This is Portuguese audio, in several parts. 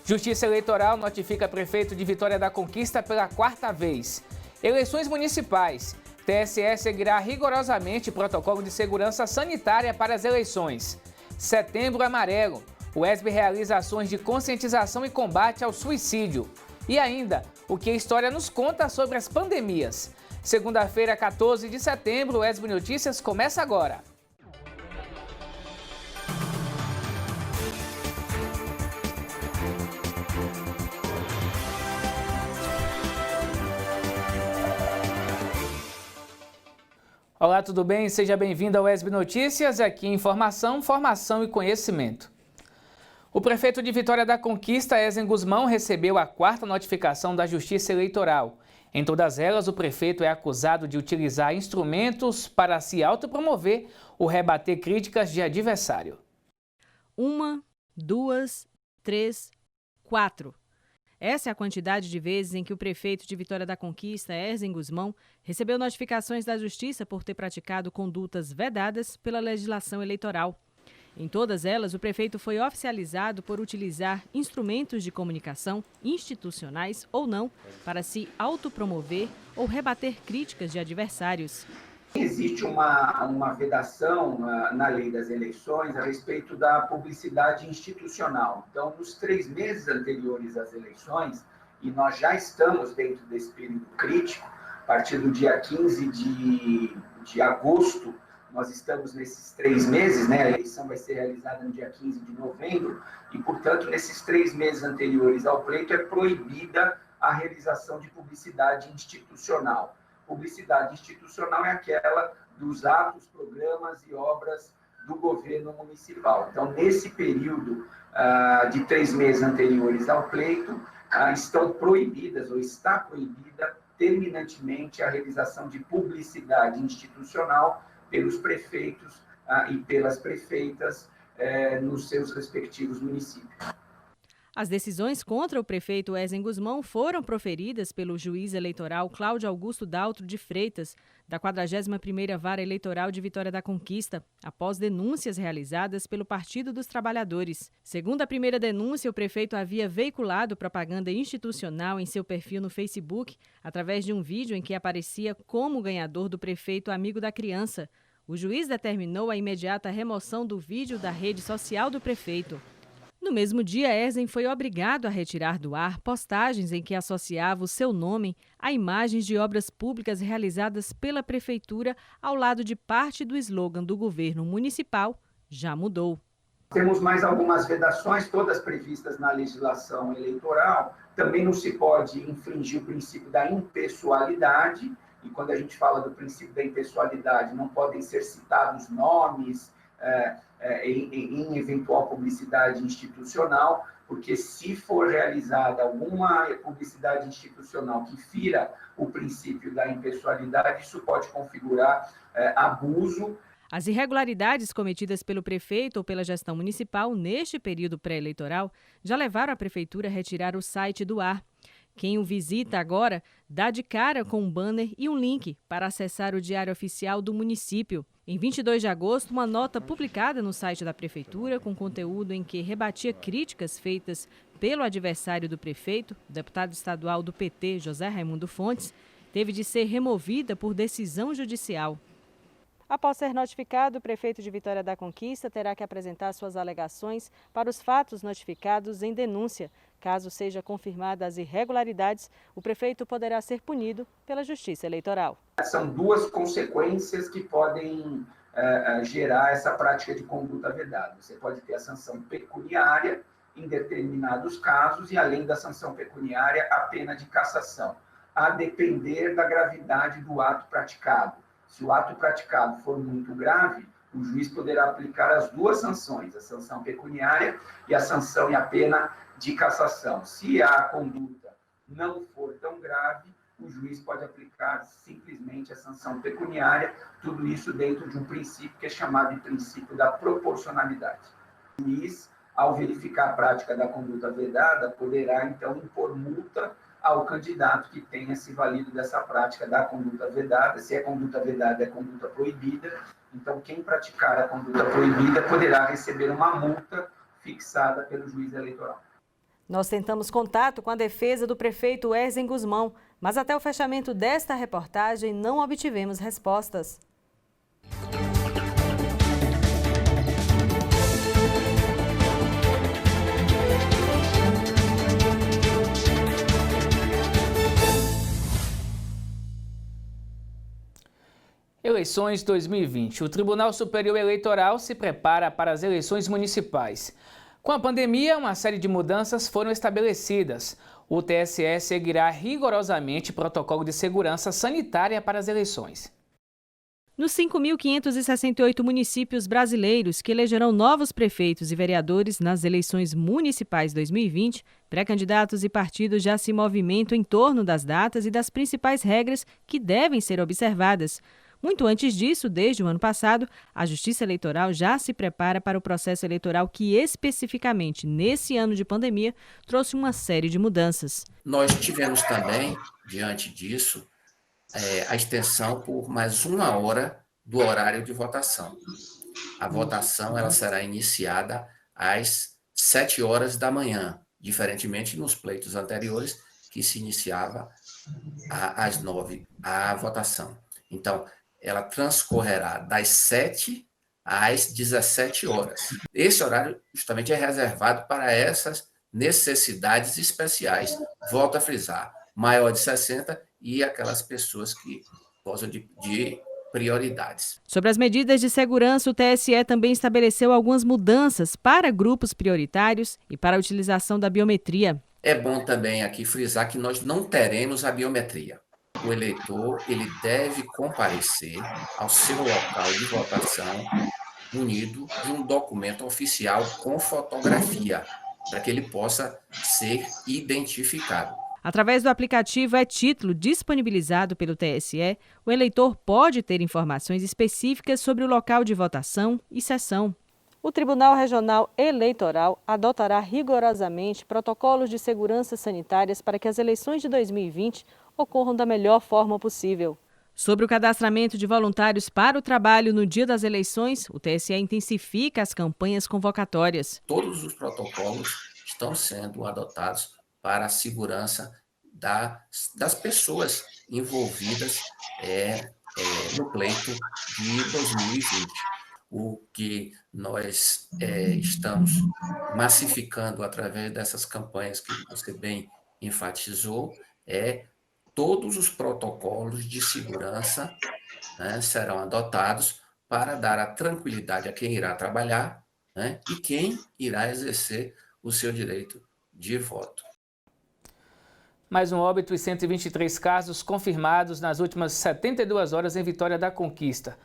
Justiça Eleitoral notifica prefeito de Vitória da Conquista pela 4ª vez. Eleições municipais. TSE seguirá rigorosamente protocolo de segurança sanitária para as eleições. Setembro Amarelo. O ESB realiza ações de conscientização e combate ao suicídio. E ainda, o que a história nos conta sobre as pandemias. Segunda-feira, 14 de setembro, o ESB Notícias começa agora. Olá, tudo bem? Seja bem-vindo ao ESB Notícias, aqui informação, formação e conhecimento. O prefeito de Vitória da Conquista, Ezen Guzmão, recebeu a 4ª notificação da Justiça Eleitoral. Em todas elas, o prefeito é acusado de utilizar instrumentos para se autopromover ou rebater críticas de adversário. 1, 2, 3, 4. Essa é a quantidade de vezes em que o prefeito de Vitória da Conquista, Ezen Guzmão, recebeu notificações da Justiça por ter praticado condutas vedadas pela legislação eleitoral. Em todas elas, o prefeito foi oficializado por utilizar instrumentos de comunicação, institucionais ou não, para se autopromover ou rebater críticas de adversários. Existe uma vedação na lei das eleições a respeito da publicidade institucional. Então, nos 3 meses anteriores às eleições, e nós já estamos dentro desse período crítico, a partir do dia 15 de agosto, nós estamos nesses 3 meses, né? A eleição vai ser realizada no dia 15 de novembro, e, portanto, nesses 3 meses anteriores ao pleito, é proibida a realização de publicidade institucional. Publicidade institucional é aquela dos atos, programas e obras do governo municipal. Então, nesse período de 3 meses anteriores ao pleito, estão proibidas ou está proibida terminantemente a realização de publicidade institucional pelos prefeitos e pelas prefeitas nos seus respectivos municípios. As decisões contra o prefeito Ezen Guzmão foram proferidas pelo juiz eleitoral Cláudio Augusto Daltro de Freitas, da 41ª Vara Eleitoral de Vitória da Conquista, após denúncias realizadas pelo Partido dos Trabalhadores. Segundo a primeira denúncia, o prefeito havia veiculado propaganda institucional em seu perfil no Facebook, através de um vídeo em que aparecia como ganhador do prefeito amigo da criança. O juiz determinou a imediata remoção do vídeo da rede social do prefeito. No mesmo dia, Ezen foi obrigado a retirar do ar postagens em que associava o seu nome a imagens de obras públicas realizadas pela prefeitura ao lado de parte do slogan do governo municipal, Já Mudou. Temos mais algumas vedações, todas previstas na legislação eleitoral. Também não se pode infringir o princípio da impessoalidade, e quando a gente fala do princípio da impessoalidade, não podem ser citados nomes, em eventual publicidade institucional, porque se for realizada alguma publicidade institucional que fira o princípio da impessoalidade, isso pode configurar abuso. As irregularidades cometidas pelo prefeito ou pela gestão municipal neste período pré-eleitoral já levaram a prefeitura a retirar o site do ar. Quem o visita agora dá de cara com um banner e um link para acessar o Diário Oficial do município. Em 22 de agosto, uma nota publicada no site da prefeitura com conteúdo em que rebatia críticas feitas pelo adversário do prefeito, deputado estadual do PT, José Raimundo Fontes, teve de ser removida por decisão judicial. Após ser notificado, o prefeito de Vitória da Conquista terá que apresentar suas alegações para os fatos notificados em denúncia. Caso seja confirmada as irregularidades, o prefeito poderá ser punido pela Justiça Eleitoral. São 2 consequências que podem gerar essa prática de conduta vedada. Você pode ter a sanção pecuniária em determinados casos e, além da sanção pecuniária, a pena de cassação, a depender da gravidade do ato praticado. Se o ato praticado for muito grave, o juiz poderá aplicar as 2 sanções, a sanção pecuniária e a sanção e a pena de cassação. Se a conduta não for tão grave, o juiz pode aplicar simplesmente a sanção pecuniária, tudo isso dentro de um princípio que é chamado de princípio da proporcionalidade. O juiz, ao verificar a prática da conduta vedada, poderá, então, impor multa ao candidato que tenha se valido dessa prática da conduta vedada. Se é conduta vedada, é conduta proibida. Então, quem praticar a conduta proibida poderá receber uma multa fixada pelo juiz eleitoral. Nós tentamos contato com a defesa do prefeito Erzen Guzmão, mas até o fechamento desta reportagem não obtivemos respostas. Eleições 2020. O Tribunal Superior Eleitoral se prepara para as eleições municipais. Com a pandemia, uma série de mudanças foram estabelecidas. O TSE seguirá rigorosamente protocolo de segurança sanitária para as eleições. Nos 5.568 municípios brasileiros que elegerão novos prefeitos e vereadores nas eleições municipais 2020, pré-candidatos e partidos já se movimentam em torno das datas e das principais regras que devem ser observadas. Muito antes disso, desde o ano passado, a Justiça Eleitoral já se prepara para o processo eleitoral que, especificamente nesse ano de pandemia, trouxe uma série de mudanças. Nós tivemos também, diante disso, a extensão por mais 1 hora do horário de votação. A votação ela será iniciada às 7 horas da manhã, diferentemente nos pleitos anteriores, que se iniciava às 9 a votação. Então, ela transcorrerá das 7 às 17 horas. Esse horário justamente é reservado para essas necessidades especiais. Volto a frisar, maior de 60 e aquelas pessoas que gozam de prioridades. Sobre as medidas de segurança, o TSE também estabeleceu algumas mudanças para grupos prioritários e para a utilização da biometria. É bom também aqui frisar que nós não teremos a biometria. O eleitor ele deve comparecer ao seu local de votação munido de um documento oficial com fotografia, para que ele possa ser identificado. Através do aplicativo e-Título disponibilizado pelo TSE, o eleitor pode ter informações específicas sobre o local de votação e sessão. O Tribunal Regional Eleitoral adotará rigorosamente protocolos de segurança sanitárias para que as eleições de 2020 ocorram da melhor forma possível. Sobre o cadastramento de voluntários para o trabalho no dia das eleições, o TSE intensifica as campanhas convocatórias. Todos os protocolos estão sendo adotados para a segurança das pessoas envolvidas no pleito de 2020. O que nós estamos massificando através dessas campanhas que você bem enfatizou todos os protocolos de segurança, né, serão adotados para dar a tranquilidade a quem irá trabalhar, né, e quem irá exercer o seu direito de voto. Mais um óbito e 123 casos confirmados nas últimas 72 horas em Vitória da Conquista.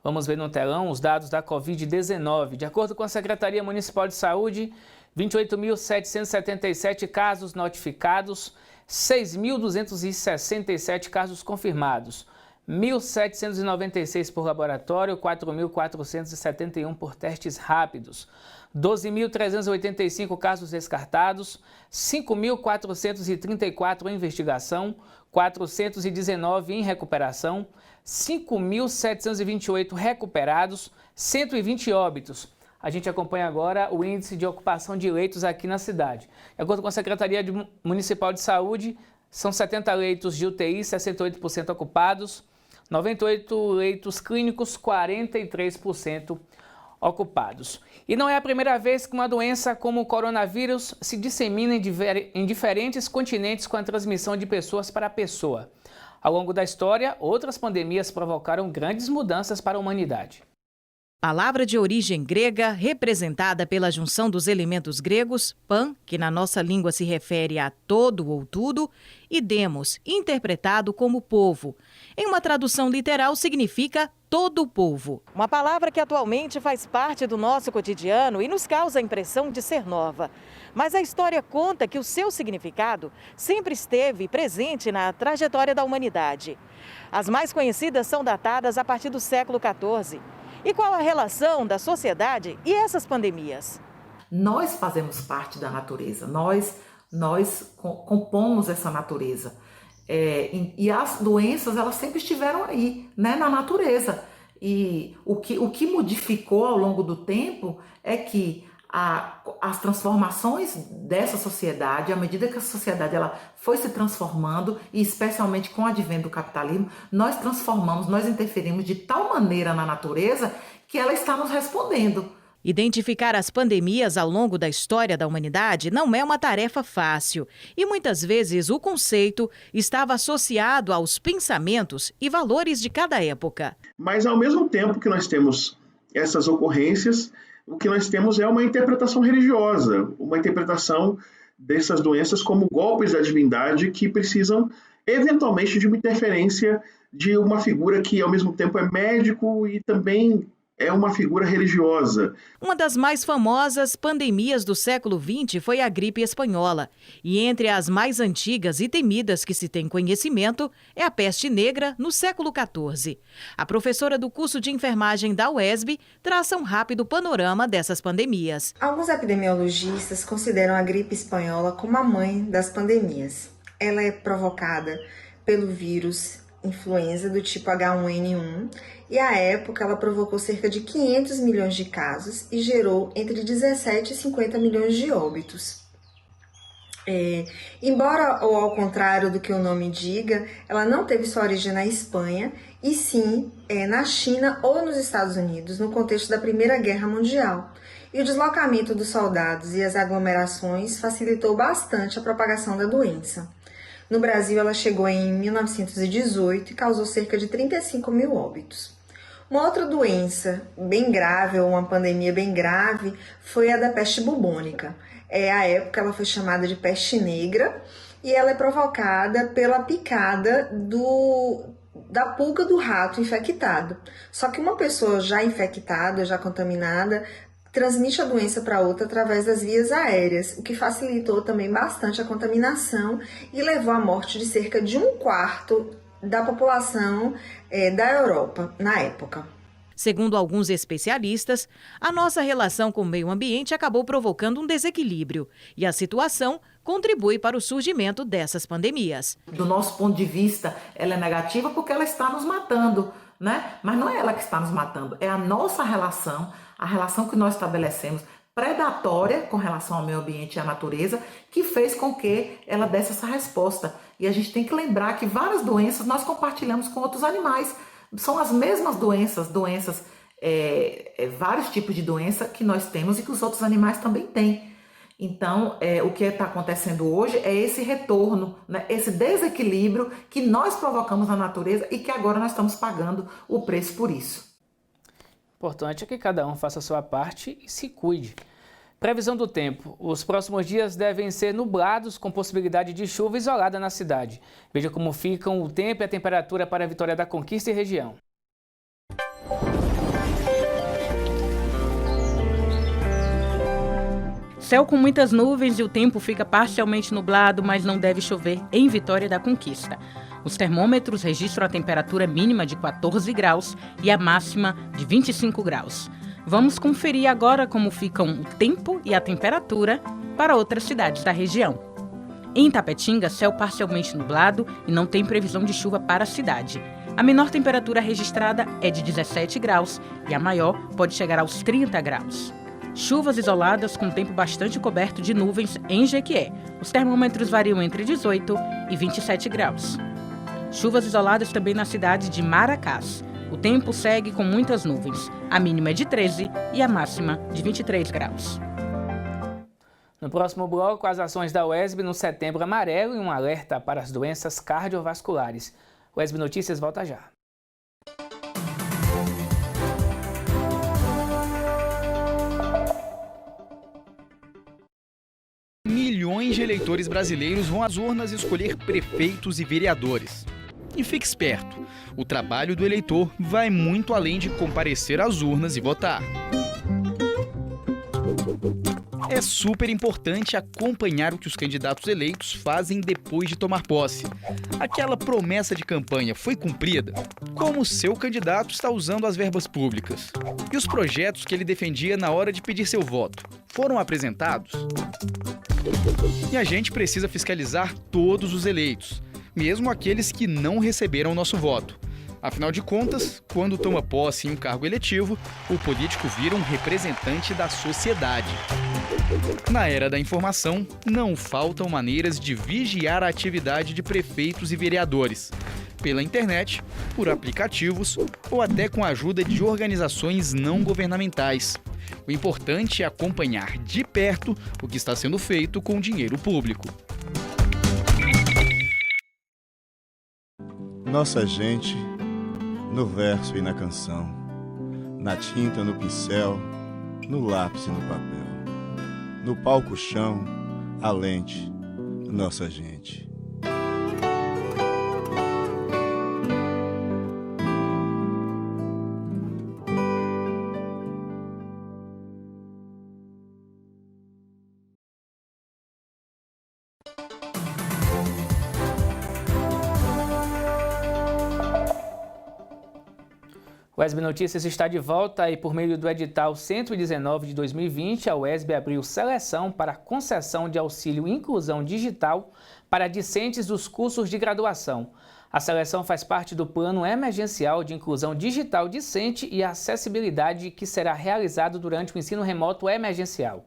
Vamos ver no telão os dados da Covid-19. De acordo com a Secretaria Municipal de Saúde, 28.777 casos notificados, 6.267 casos confirmados, 1.796 por laboratório, 4.471 por testes rápidos, 12.385 casos descartados, 5.434 em investigação, 419 em recuperação, 5.728 recuperados, 120 óbitos. A gente acompanha agora o índice de ocupação de leitos aqui na cidade. De acordo com a Secretaria Municipal de Saúde, são 70 leitos de UTI, 68% ocupados, 98 leitos clínicos, 43% ocupados. E não é a primeira vez que uma doença como o coronavírus se dissemina em diferentes continentes com a transmissão de pessoas para pessoa. Ao longo da história, outras pandemias provocaram grandes mudanças para a humanidade. Palavra de origem grega, representada pela junção dos elementos gregos, pan, que na nossa língua se refere a todo ou tudo, e demos, interpretado como povo. Em uma tradução literal, significa todo o povo. Uma palavra que atualmente faz parte do nosso cotidiano e nos causa a impressão de ser nova. Mas a história conta que o seu significado sempre esteve presente na trajetória da humanidade. As mais conhecidas são datadas a partir do século XIV. E qual a relação da sociedade e essas pandemias? Nós fazemos parte da natureza, nós compomos essa natureza. E as doenças, elas sempre estiveram aí, né, na natureza. E o que modificou ao longo do tempo é que as transformações dessa sociedade, à medida que a sociedade ela foi se transformando, e especialmente com o advento do capitalismo, nós transformamos, nós interferimos de tal maneira na natureza que ela está nos respondendo. Identificar as pandemias ao longo da história da humanidade não é uma tarefa fácil e muitas vezes o conceito estava associado aos pensamentos e valores de cada época. Mas ao mesmo tempo que nós temos essas ocorrências, o que nós temos é uma interpretação religiosa, uma interpretação dessas doenças como golpes da divindade que precisam eventualmente de uma interferência de uma figura que ao mesmo tempo é médico e também é uma figura religiosa. Uma das mais famosas pandemias do século XX foi a gripe espanhola. E entre as mais antigas e temidas que se tem conhecimento é a peste negra no século XIV. A professora do curso de enfermagem da UESB traça um rápido panorama dessas pandemias. Alguns epidemiologistas consideram a gripe espanhola como a mãe das pandemias. Ela é provocada pelo vírus influenza do tipo H1N1 e à época ela provocou cerca de 500 milhões de casos e gerou entre 17 e 50 milhões de óbitos. Embora, ou ao contrário do que o nome diga, ela não teve sua origem na Espanha, e sim na China ou nos Estados Unidos, no contexto da Primeira Guerra Mundial. E o deslocamento dos soldados e as aglomerações facilitou bastante a propagação da doença. No Brasil, ela chegou em 1918 e causou cerca de 35 mil óbitos. Uma outra doença bem grave, ou uma pandemia bem grave, foi a da peste bubônica. À época, ela foi chamada de peste negra e ela é provocada pela picada da pulga do rato infectado. Só que uma pessoa já infectada, já contaminada, transmite a doença para outra através das vias aéreas, o que facilitou também bastante a contaminação e levou à morte de cerca de 1/4 da população da Europa na época. Segundo alguns especialistas, a nossa relação com o meio ambiente acabou provocando um desequilíbrio e a situação contribui para o surgimento dessas pandemias. Do nosso ponto de vista, ela é negativa porque ela está nos matando, né? Mas não é ela que está nos matando, é a nossa relação, a relação que nós estabelecemos, predatória com relação ao meio ambiente e à natureza, que fez com que ela desse essa resposta. E a gente tem que lembrar que várias doenças nós compartilhamos com outros animais. São as mesmas doenças, vários tipos de doença que nós temos e que os outros animais também têm. Então, o que está acontecendo hoje é esse retorno, né, esse desequilíbrio que nós provocamos na natureza e que agora nós estamos pagando o preço por isso. O importante é que cada um faça a sua parte e se cuide. Previsão do tempo. Os próximos dias devem ser nublados com possibilidade de chuva isolada na cidade. Veja como ficam o tempo e a temperatura para a Vitória da Conquista e região. Céu com muitas nuvens e o tempo fica parcialmente nublado, mas não deve chover em Vitória da Conquista. Os termômetros registram a temperatura mínima de 14 graus e a máxima de 25 graus. Vamos conferir agora como ficam o tempo e a temperatura para outras cidades da região. Em Itapetinga, céu parcialmente nublado e não tem previsão de chuva para a cidade. A menor temperatura registrada é de 17 graus e a maior pode chegar aos 30 graus. Chuvas isoladas com tempo bastante coberto de nuvens em Jequié. Os termômetros variam entre 18 e 27 graus. Chuvas isoladas também na cidade de Maracás. O tempo segue com muitas nuvens. A mínima é de 13 e a máxima de 23 graus. No próximo bloco, as ações da UESB no Setembro Amarelo e um alerta para as doenças cardiovasculares. UESB Notícias volta já. Milhões de eleitores brasileiros vão às urnas escolher prefeitos e vereadores. E fique esperto, o trabalho do eleitor vai muito além de comparecer às urnas e votar. É super importante acompanhar o que os candidatos eleitos fazem depois de tomar posse. Aquela promessa de campanha foi cumprida? Como o seu candidato está usando as verbas públicas? E os projetos que ele defendia na hora de pedir seu voto foram apresentados? E a gente precisa fiscalizar todos os eleitos, mesmo aqueles que não receberam nosso voto. Afinal de contas, quando toma posse em um cargo eletivo, o político vira um representante da sociedade. Na era da informação, não faltam maneiras de vigiar a atividade de prefeitos e vereadores. Pela internet, por aplicativos ou até com a ajuda de organizações não governamentais. O importante é acompanhar de perto o que está sendo feito com o dinheiro público. Nossa gente, no verso e na canção, na tinta, no pincel, no lápis e no papel, no palco chão, a lente, nossa gente. O UESB Notícias está de volta e por meio do edital 119 de 2020, a UESB abriu seleção para concessão de auxílio inclusão digital para discentes dos cursos de graduação. A seleção faz parte do Plano Emergencial de Inclusão Digital Discente e Acessibilidade que será realizado durante o ensino remoto emergencial.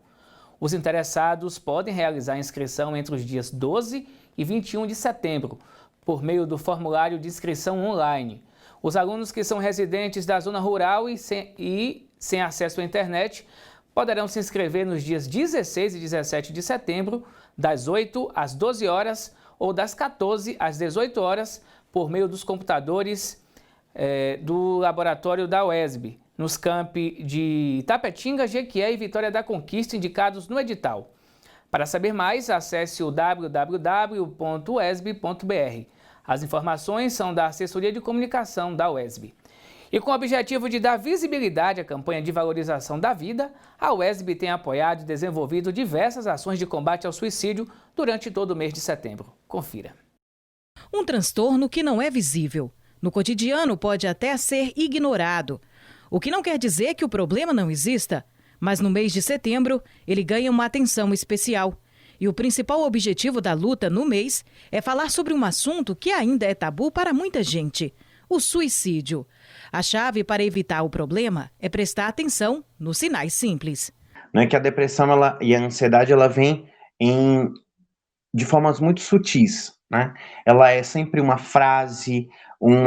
Os interessados podem realizar a inscrição entre os dias 12 e 21 de setembro, por meio do formulário de inscrição online. Os alunos que são residentes da zona rural e sem acesso à internet poderão se inscrever nos dias 16 e 17 de setembro, das 8 às 12 horas ou das 14 às 18 horas, por meio dos computadores do laboratório da UESB, nos campi de Itapetinga, Jequié e Vitória da Conquista, indicados no edital. Para saber mais, acesse o www.uesb.br. As informações são da Assessoria de Comunicação da UESB. E com o objetivo de dar visibilidade à campanha de valorização da vida, a UESB tem apoiado e desenvolvido diversas ações de combate ao suicídio durante todo o mês de setembro. Confira. Um transtorno que não é visível. No cotidiano pode até ser ignorado. O que não quer dizer que o problema não exista, mas no mês de setembro ele ganha uma atenção especial. E o principal objetivo da luta no mês é falar sobre um assunto que ainda é tabu para muita gente: o suicídio. A chave para evitar o problema é prestar atenção nos sinais simples. Não é que a depressão e a ansiedade vem de formas muito sutis, né? Ela é sempre uma frase, um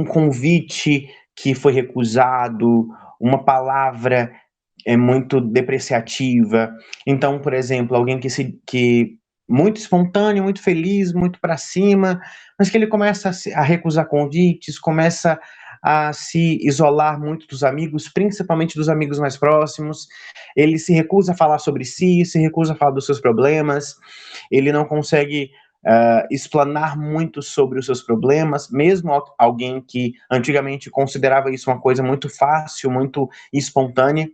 convite que foi recusado, uma palavra muito depreciativa. Então, por exemplo, alguém que muito espontâneo, muito feliz, muito para cima, mas que ele começa a recusar convites, começa a se isolar muito dos amigos, principalmente dos amigos mais próximos. Ele se recusa a falar sobre si, se recusa a falar dos seus problemas, ele não consegue explanar muito sobre os seus problemas, mesmo alguém que antigamente considerava isso uma coisa muito fácil, muito espontânea,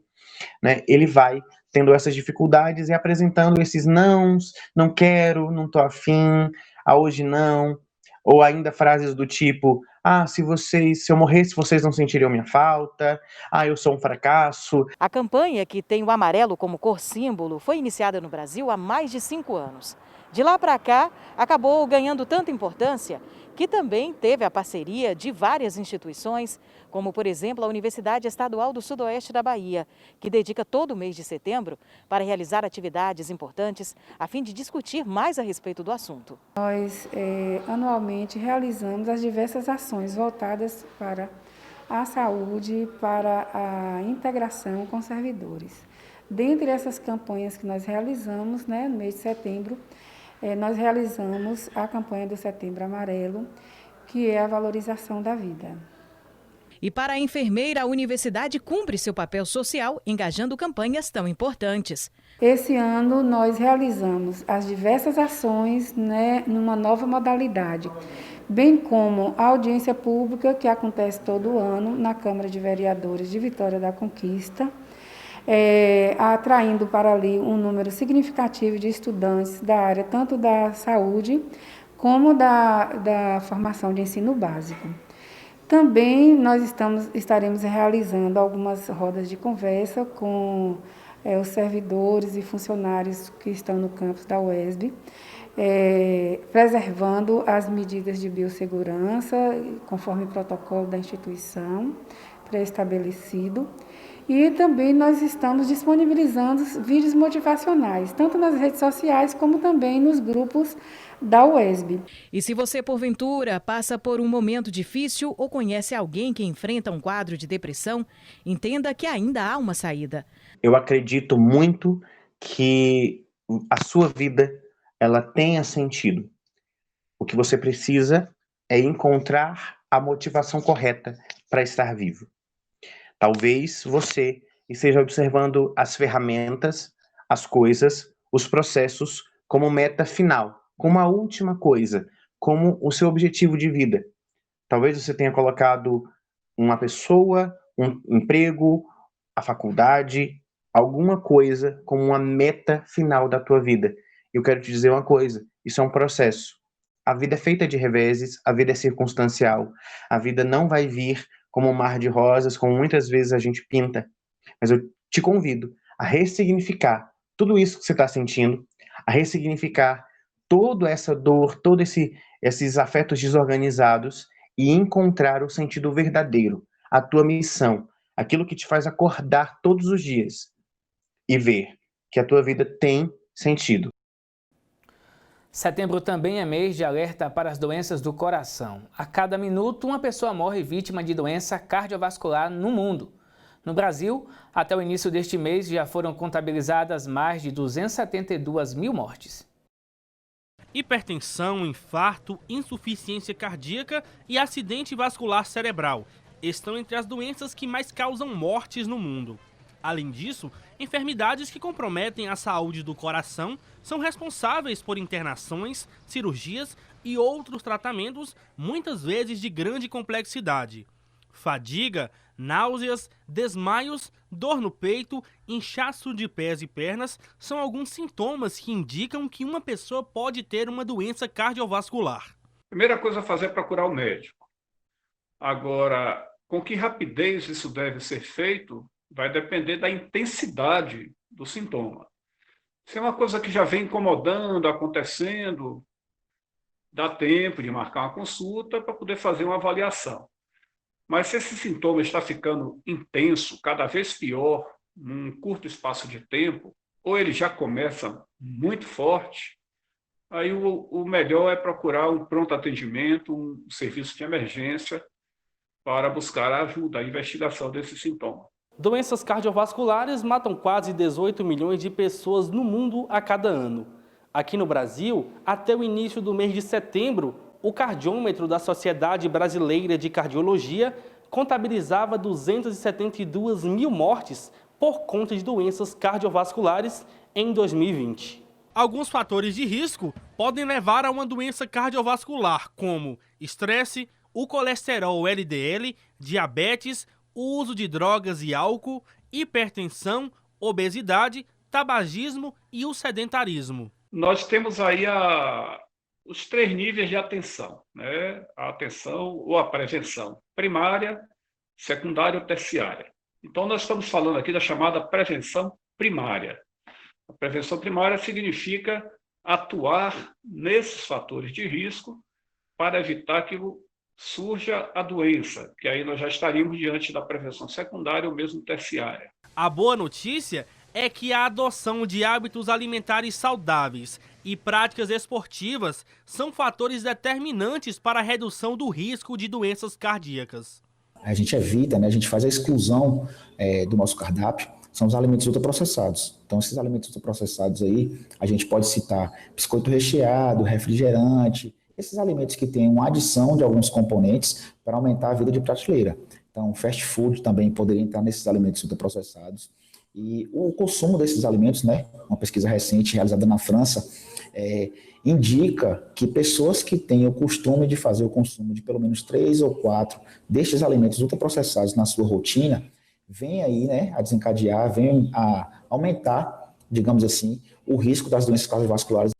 né? Ele vai tendo essas dificuldades e apresentando esses nãos, não quero, não tô afim, hoje não, ou ainda frases do tipo: se eu morresse, vocês não sentiriam minha falta, eu sou um fracasso. A campanha, que tem o amarelo como cor símbolo, foi iniciada no Brasil há mais de 5 anos. De lá para cá, acabou ganhando tanta importância que também teve a parceria de várias instituições, como, por exemplo, a Universidade Estadual do Sudoeste da Bahia, que dedica todo o mês de setembro para realizar atividades importantes a fim de discutir mais a respeito do assunto. Nós, anualmente, realizamos as diversas ações voltadas para a saúde, para a integração com servidores. Dentre essas campanhas que nós realizamos, no mês de setembro, nós realizamos a campanha do Setembro Amarelo, que é a valorização da vida. E para a enfermeira, a universidade cumpre seu papel social, engajando campanhas tão importantes. Esse ano nós realizamos as diversas ações, numa nova modalidade, bem como a audiência pública, que acontece todo ano na Câmara de Vereadores de Vitória da Conquista, atraindo para ali um número significativo de estudantes da área tanto da saúde como da formação de ensino básico. Também nós estaremos realizando algumas rodas de conversa com os servidores e funcionários que estão no campus da UESB, preservando as medidas de biossegurança, conforme o protocolo da instituição pré-estabelecido. E também nós estamos disponibilizando vídeos motivacionais, tanto nas redes sociais como também nos grupos da UESB. E se você, porventura, passa por um momento difícil ou conhece alguém que enfrenta um quadro de depressão, entenda que ainda há uma saída. Eu acredito muito que a sua vida ela tenha sentido. O que você precisa é encontrar a motivação correta para estar vivo. Talvez você esteja observando as ferramentas, as coisas, os processos como meta final, como a última coisa, como o seu objetivo de vida. Talvez você tenha colocado uma pessoa, um emprego, a faculdade, alguma coisa como uma meta final da tua vida. Eu quero te dizer uma coisa, isso é um processo. A vida é feita de reveses, a vida é circunstancial, a vida não vai vir como um mar de rosas, como muitas vezes a gente pinta. Mas eu te convido a ressignificar tudo isso que você está sentindo, a ressignificar toda essa dor, todos esses afetos desorganizados e encontrar o sentido verdadeiro, a tua missão, aquilo que te faz acordar todos os dias e ver que a tua vida tem sentido. Setembro também é mês de alerta para as doenças do coração. A cada minuto, uma pessoa morre vítima de doença cardiovascular no mundo. No Brasil, até o início deste mês, já foram contabilizadas mais de 272 mil mortes. Hipertensão, infarto, insuficiência cardíaca e acidente vascular cerebral estão entre as doenças que mais causam mortes no mundo. Além disso, enfermidades que comprometem a saúde do coração são responsáveis por internações, cirurgias e outros tratamentos, muitas vezes de grande complexidade. Fadiga, náuseas, desmaios, dor no peito, inchaço de pés e pernas são alguns sintomas que indicam que uma pessoa pode ter uma doença cardiovascular. Primeira coisa a fazer é procurar o médico. Agora, com que rapidez isso deve ser feito vai depender da intensidade do sintoma. Se é uma coisa que já vem incomodando, acontecendo, dá tempo de marcar uma consulta para poder fazer uma avaliação. Mas se esse sintoma está ficando intenso, cada vez pior, num curto espaço de tempo, ou ele já começa muito forte, aí o melhor é procurar um pronto atendimento, um serviço de emergência, para buscar a ajuda, a investigação desse sintoma. Doenças cardiovasculares matam quase 18 milhões de pessoas no mundo a cada ano. Aqui no Brasil, até o início do mês de setembro, o cardiômetro da Sociedade Brasileira de Cardiologia contabilizava 272 mil mortes por conta de doenças cardiovasculares em 2020. Alguns fatores de risco podem levar a uma doença cardiovascular, como estresse, o colesterol LDL, diabetes, o uso de drogas e álcool, hipertensão, obesidade, tabagismo e o sedentarismo. Nós temos aí os 3 níveis de atenção, né? A atenção ou a prevenção primária, secundária ou terciária. Então, nós estamos falando aqui da chamada prevenção primária. A prevenção primária significa atuar nesses fatores de risco para evitar que surja a doença, que aí nós já estaríamos diante da prevenção secundária ou mesmo terciária. A boa notícia é que a adoção de hábitos alimentares saudáveis e práticas esportivas são fatores determinantes para a redução do risco de doenças cardíacas. A gente evita, né, a gente faz a exclusão do nosso cardápio, são os alimentos ultraprocessados. Então, esses alimentos ultraprocessados aí, a gente pode citar biscoito recheado, refrigerante, esses alimentos que têm uma adição de alguns componentes para aumentar a vida de prateleira. Então, fast food também poderia entrar nesses alimentos ultraprocessados. E o consumo desses alimentos, né, uma pesquisa recente realizada na França, indica que pessoas que têm o costume de fazer o consumo de pelo menos 3 ou 4 destes alimentos ultraprocessados na sua rotina, vem aí, né, a desencadear, vem a aumentar, digamos assim, o risco das doenças cardiovasculares.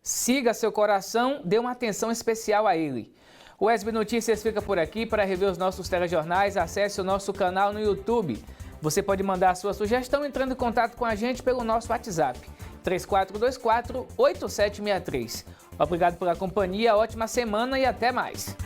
Siga seu coração, dê uma atenção especial a ele. O UESB Notícias fica por aqui. Para rever os nossos telejornais, acesse o nosso canal no YouTube. Você pode mandar a sua sugestão entrando em contato com a gente pelo nosso WhatsApp, 3424-8763. Obrigado pela companhia, ótima semana e até mais.